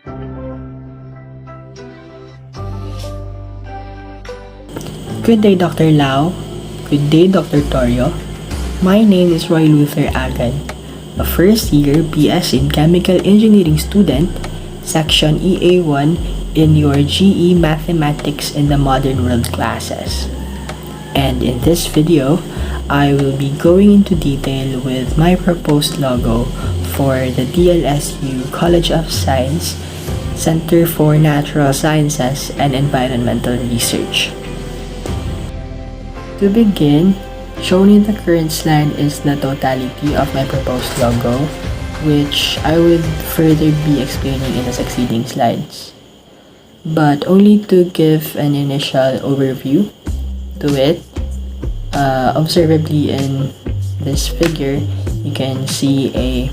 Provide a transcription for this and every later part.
Good day, Dr. Lau. Good day, Dr. Torio. My name is Roy Luther Agan, a first-year BS in Chemical Engineering student, Section EA1 in your GE Mathematics in the Modern World classes. And in this video, I will be going into detail with my proposed logo for the DLSU College of Science Center for Natural Sciences and Environmental Research. To begin, shown in the current slide is the totality of my proposed logo, which I would further be explaining in the succeeding slides. But only to give an initial overview to it, observably in this figure, you can see a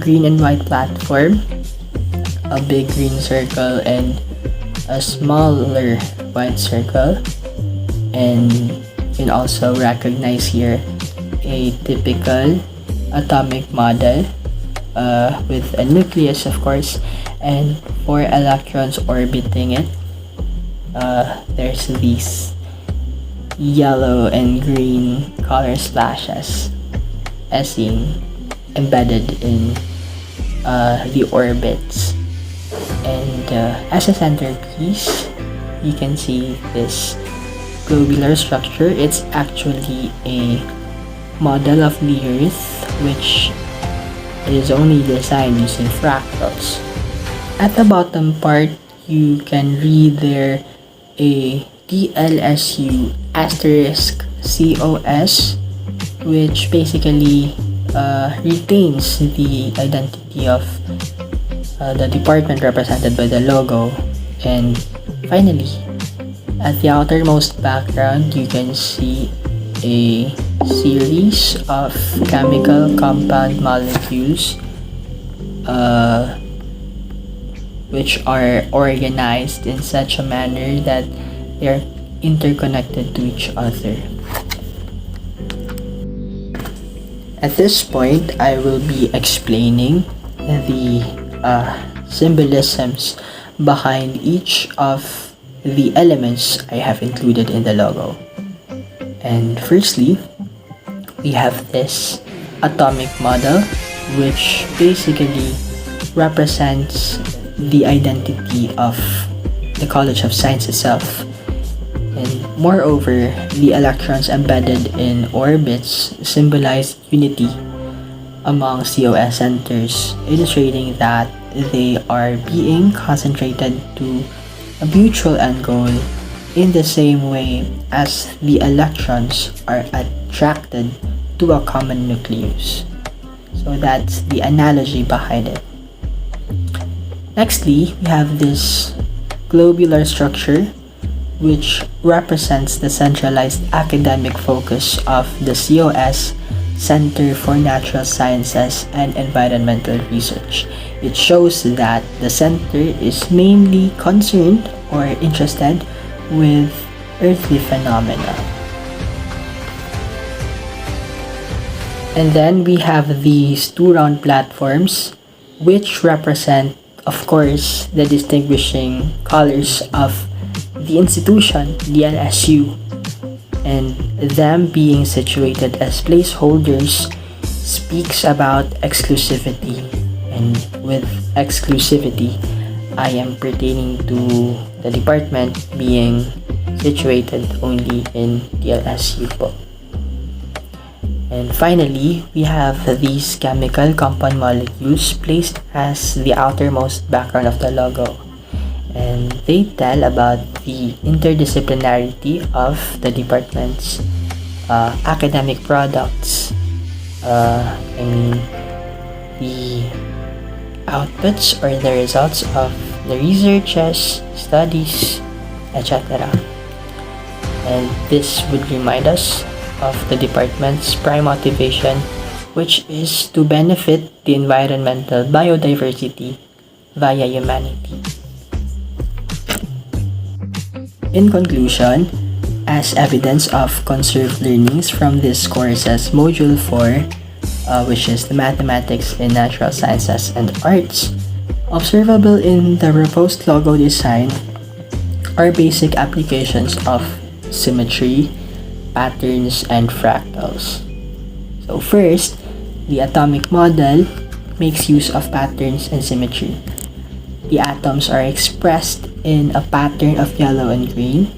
green and white platform, a big green circle and a smaller white circle, and you can also recognize here a typical atomic model with a nucleus, of course, and 4 electrons orbiting it. There's these yellow and green color splashes as seen embedded in the orbits. And as a centerpiece, you can see this globular structure. It's actually a model of the Earth, which is only designed using fractals. At the bottom part, you can read there a DLSU asterisk COS, which basically retains the identity of the department represented by the logo. And finally, at the outermost background, you can see a series of chemical compound molecules which are organized in such a manner that they are interconnected to each other. At this point, I will be explaining the symbolisms behind each of the elements I have included in the logo. And firstly, we have this atomic model, which basically represents the identity of the College of Science itself. And moreover, the electrons embedded in orbits symbolize unity among COS centers, illustrating that they are being concentrated to a mutual end goal in the same way as the electrons are attracted to a common nucleus. So that's the analogy behind it. Nextly, we have this globular structure, which represents the centralized academic focus of the COS Center for Natural Sciences and Environmental Research. It shows that the center is mainly concerned or interested with earthly phenomena. And then we have these 2 round platforms, which represent, of course, the distinguishing colors of the institution, the LSU, and them being situated as placeholders speaks about exclusivity. And with exclusivity, I am pertaining to the department being situated only in the LSU po. And finally, we have these chemical compound molecules placed as the outermost background of the logo. And they tell about the interdisciplinarity of the department's academic products. The outputs or the results of the researches, studies, etc. And this would remind us of the department's prime motivation, which is to benefit the environmental biodiversity via humanity. In conclusion, as evidence of conserved learnings from this course's Module 4, which is the Mathematics in Natural Sciences and Arts, Observable in the proposed logo design are basic applications of symmetry, patterns, and fractals. So first, the atomic model makes use of patterns and symmetry. The atoms are expressed in a pattern of yellow and green,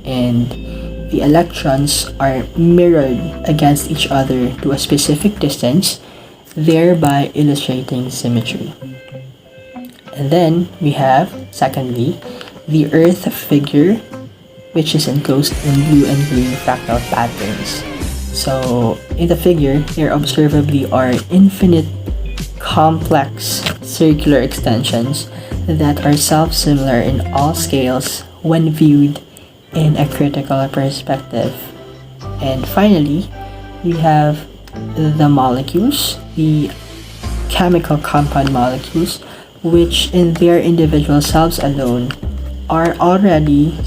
and the electrons are mirrored against each other to a specific distance, thereby illustrating symmetry. And then we have, secondly, the Earth figure, which is enclosed in blue and green fractal patterns. So in the figure, there observably are infinite complex circular extensions that are self-similar in all scales when viewed in a critical perspective. And finally, we have the molecules, the chemical compound molecules, which in their individual selves alone are already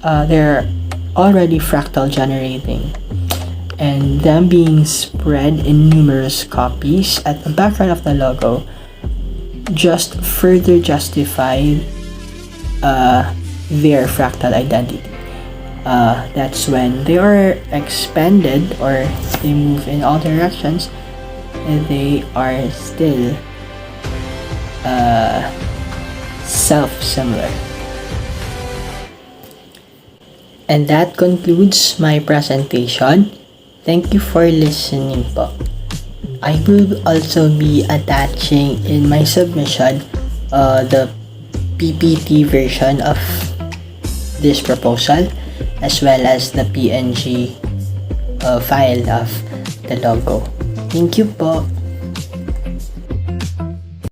they're already fractal generating, and them being spread in numerous copies at the background of the logo just further justify their fractal identity. That's when they are expanded or they move in all directions, and they are still self-similar. And that concludes my presentation. Thank you for listening po. I will also be attaching in my submission the PPT version of this proposal, as well as the PNG file of the logo. Thank you po.